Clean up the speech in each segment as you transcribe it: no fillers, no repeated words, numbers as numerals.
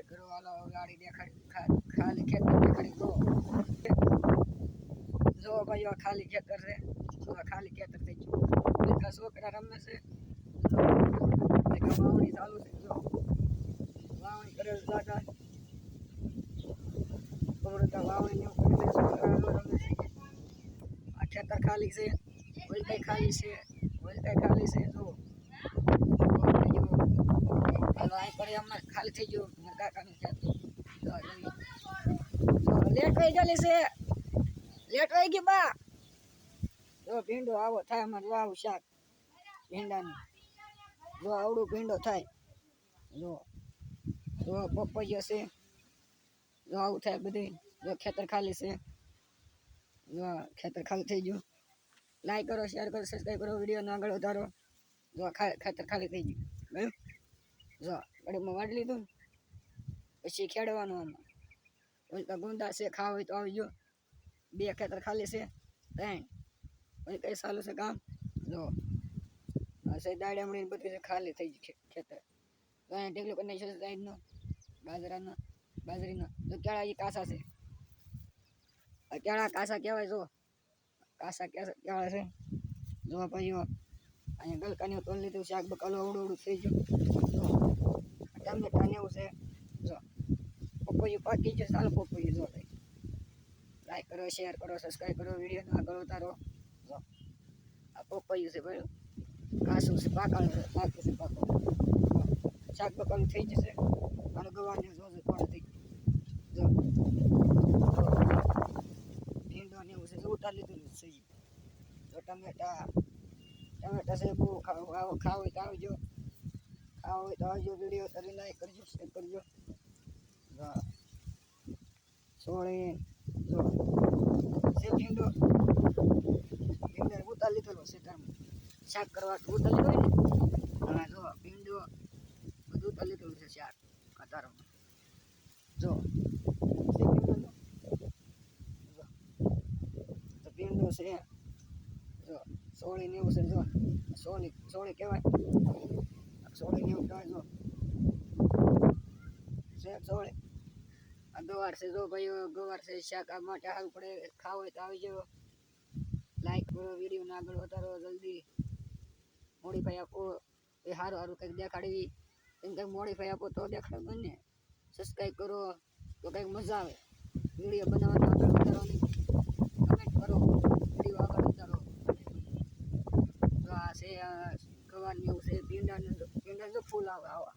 કરો હાલો ગાડી દેખાડી ખાલી ખેતર દેખાડી જો ભાઈઓ ખાલી ખેતર છે ખાલી ખેતર થઈ ગયું છોકરા રમે છે વાવણી ચાલુ છે જો વાવણી કરે જાગા વાવણી રમે છે આ ખેતર ખાલી છે ઓલકાઈ ખાલી છે જો ખાલી થઈ ગયું કાકાનું લેટ વહી ગયેલી છે લેટ વહી ગઈ બા જો ભીંડો આવો થાય અમારે વાવ શાક ભીંડાનું જો આવડું ભીંડો થાય જો પપૈયો છે જો આવું થાય બધું જો ખેતર ખાલી છે જો ખેતર ખાલી થઈ ગયું લાઈક કરો શેર કરો સબસ્ક્રાઈબ કરો વિડીયોને આગળ વધારો જો ખેતર ખાલી થઈ ગયું જો ઘડીમાં વાળી લીધું પછી ખેડવાનું આમાં ઓલતા ગુંદા છે ખાવા હોય તો આવજો 2 ખેતર ખાલી છે 3 પછી કઈ ચાલુ છે કામ જો આ દાડમડી બધું ખાલી થઈ ગયું ખેતર તો અહીંયા ઢેગલું કરી નાખ્યું છે સાઈડનો બાજરીનો જો કેળા એ કાસા છે કેળા કાસા કહેવાય જો કાસા કેળા છે જો ભાઈઓ અહીંયા ગલકાની તોલ લીધું શાક બકાલો અવડું થઈ ગયું ટમેટા ને એવું છે જો પપૈયું પાકી ગયું સારું પપૈયું જો ભાઈ લાઈક કરો શેર કરો સબસ્ક્રાઈબ કરો વિડીયોને આગળ ઉતારો જો આ પપૈયું છે ભાઈ કાસું છે પાકું છે શાક બકાલું થઈ જશે અને ગવાની જોશે પણ થઈ જો ભીંડો ને એવું છે જો ઉતાર લીધું છે જો ટમેટા છે બહુ ખાવ હોય તો આવજો વિડીયો કરી લાઈક કરજો શેર કરજો સોળી જો છે ભીંડો ઉતાર લીધેલો છે તમે શાક કરવા ઉતાર લીધો હોય ને હા જો ભીંડો બધું ઉતાર લીધેલું છે શાક કતારમાં જો ભીંડો છે જો સોળી ને એવું છે જો સોળી કહેવાય સોળી ને એવું કહેવાય જો સોળી આ ગવાર છે જો ભાઈ ગવાર છે શાક આ માટે સારું પડે ખાવ હોય તો આવી જાઓ લાઈક કરો વિડીયોને આગળ વધારો જલ્દી મોડીફાઈ આપો એ સારું કંઈક દેખાડવી એમ કંઈક મોડીફાઈ આપો તો દેખાડો ને સબસ્ક્રાઈબ કરો તો કંઈક મજા આવે વિડીયો બનાવવાનો આગળ વધારવાની કમેન્ટ કરો વિડીયો આગળ વધારો જો આ છે ગવારને એવું છે ભીંડાનું જો ફૂલ આવે આવા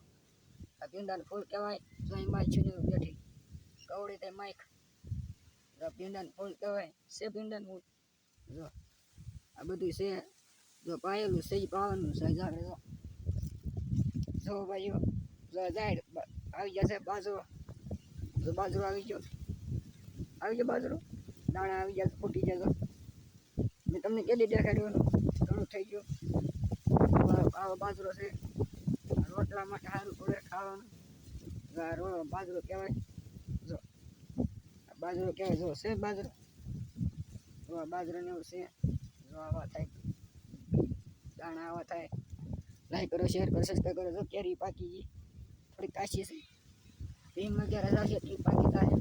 આ ભીંડાનું ફૂલ કહેવાય જો અહીં માછીને બેઠી કવડી તે માઇક ભીંડાનું ફૂલ કહેવાય છે ભીંડાનું ફૂલ જો આ બધું છે જો પાયેલું છે પાવાનું છે ઝાડ જો ભાઈઓ જો ઝાડ આવી જશે બાજરો જો બાજરો આવી ગયો બાજરો દાણા આવી જશે ફૂટી જશે મેં તમને કેટલી દેખાડવાનું ઘણું થઈ ગયું આવો બાજરો છે રોટલા માટે સારું પડે ખાવાનું બાજરો કહેવાય જો બાજરો કહેવાય જો છે બાજરો ને એવું છે જો આવા થાય દાણા આવા થાય લાઈક કરો શેર કરો સબસ્ક્રાઈબ કરો જો કેરી પાકી ગઈ થોડી કાચી છે ભીમ વગેરે જશે એટલી પાકી થાય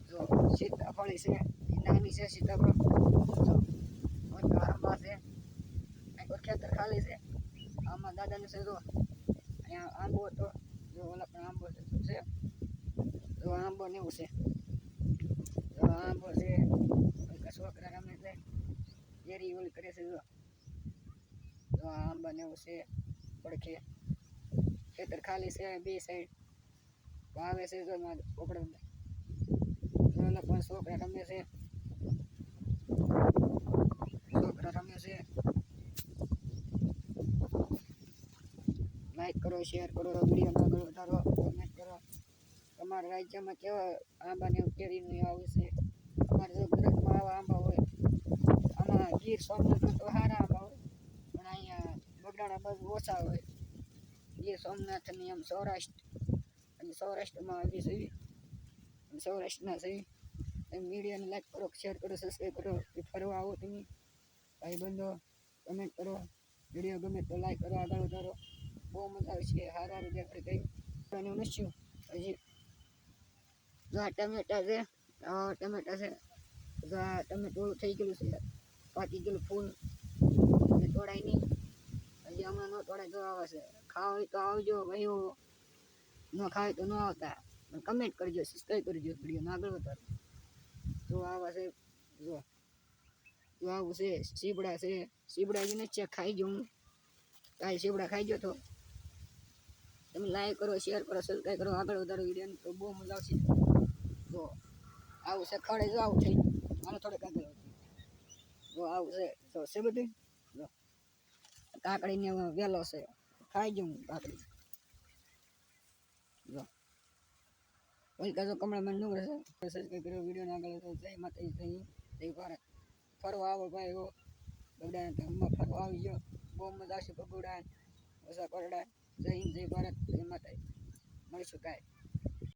જો સીતાફળી છે નાની છે સીતાફળ જો આંબા છે ખેતર ખાલી છે આમાં દાદાને છે જો અહીંયા આંબો હતો જો ઓલા પણ આંબો છે જો આંબો ને એવું છે જો આંબો છે છોકરા રમે છે કેરી ઓલી કરે છે જો આંબા ને એવું છે પડખે ખેતર ખાલી છે 2 સાઈડ વાવે છે જો પોપડે ઓલા પણ છોકરા રમે છે લાઈક કરો શેર કરો વિડીયોને આગળ વધારો કમેન્ટ કરો તમારા રાજ્યમાં કેવા આંબા ને કેરીનું આવે છે અમારે જો ગુજરાતમાં આવા આંબા હોય આમાં ગીર સોમનાથમાં તો સારા આંબા હોય પણ અહીંયા બગડાણા બાજુ ઓછા હોય ગીર સોમનાથની આમ સૌરાષ્ટ્રમાં આવી છે સૌરાષ્ટ્રના છે એમ વિડીયોને લાઈક કરો શેર કરો સબસ્ક્રાઈબ કરો ફરવા આવો તમે ભાઈબંધો કમેન્ટ કરો વિડીયો ગમે તો લાઈક કરો આગળ વધારો બહુ મજા આવે છે હારું દેખાડે કંઈ તોડાને નસ્યું હજી જો આ ટમેટા છે ટમેટા છે જો આ ટમેટું થઈ ગયેલું છે પાકી ગયેલું ફૂલ તોડાય નહીં હજી હમણાં ન તોડાય તો આવે છે ખાવા હોય તો આવજો ભાઈઓ ન ખાય તો ન આવતા કમેન્ટ કરજો સબસ્ક્રાઈબ કરજો વિડીયો આગળ વધારો જો આવા છે જો આવું છે સીબડા જ નથી ખાઈ ગયો હું કાંઈ સીબડા ખાઈ ગયો તો તમે લાઈક કરો શેર કરો સબસ્ક્રાઈબ કરો આગળ વધારો વિડીયો તો બહુ મજા આવશે જો આવું છે ખડે જો આવું થઈ ગયું આને થોડેક આગળ જો આવું છે તો છે બધું જો કાકડીને વેલો છે ખાઈ ગયું કાકડી જો ઓલકા જો કમળામાં ડુંગર છે સબસ્ક્રાઈબ કર્યો વિડીયો આગળ જય માતાજી જય ભારત ફરવા આવો ભાઈ હો બગડાના ધામમાં ફરવા આવી ગયો બહુ મજા આવશે બગડા ઓછા કરડા જય હિન્દ જય ભારત જય માતાજી મળીશું કાંઈ